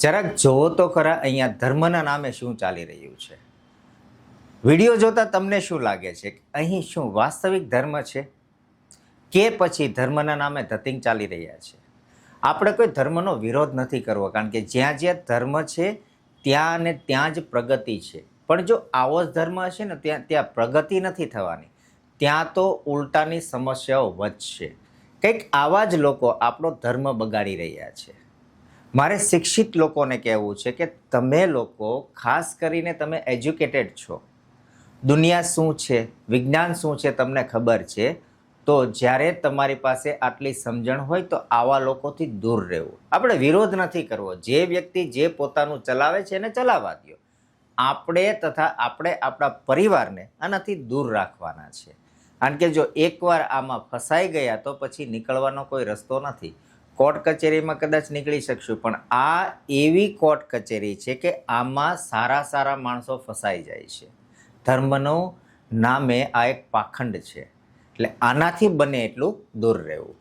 જરાક જોવો તો ખરા અહીંયા ધર્મના નામે શું ચાલી રહ્યું છે. વિડીયો જોતા તમને શું લાગે છે કે અહીં શું વાસ્તવિક ધર્મ છે કે પછી ધર્મના નામે ધતિંગ ચાલી રહ્યા છે? આપણે કોઈ ધર્મનો વિરોધ નથી કરવો, કારણ કે જ્યાં જ્યાં ધર્મ છે ત્યાં ને ત્યાં જ પ્રગતિ છે. પણ જો આવો જ ધર્મ હશે ને ત્યાં પ્રગતિ નથી થવાની, ત્યાં તો ઉલટાની સમસ્યાઓ વધશે. કંઈક આવા જ લોકો આપણો ધર્મ બગાડી રહ્યા છે. મારે શિક્ષિત લોકોને કહેવું છે કે તમે લોકો, ખાસ કરીને તમે એજ્યુકેટેડ છો, દુનિયા શું છે, વિજ્ઞાન શું છે તમને ખબર છે, તો જ્યારે તમારી પાસે આટલી સમજણ હોય તો આવા લોકોથી દૂર રહેવું. આપણે વિરોધ નથી કરવો, જે વ્યક્તિ જે પોતાનું ચલાવે છે એને ચલાવવા દો. આપણે આપણા પરિવારને આનાથી દૂર રાખવાના છે, કારણ કે જો એકવાર આમાં ફસાઈ ગયા તો પછી નીકળવાનો કોઈ રસ્તો નથી. કોર્ટ કચેરીમાં કદાચ નીકળી શકશું, પણ આ એવી કોર્ટ કચેરી છે કે આમાં સારા માણસો ફસાઈ જાય છે. ધર્મનો નામે આ એક પાખંડ છે, એટલે આનાથી બને એટલું દૂર રહેવું.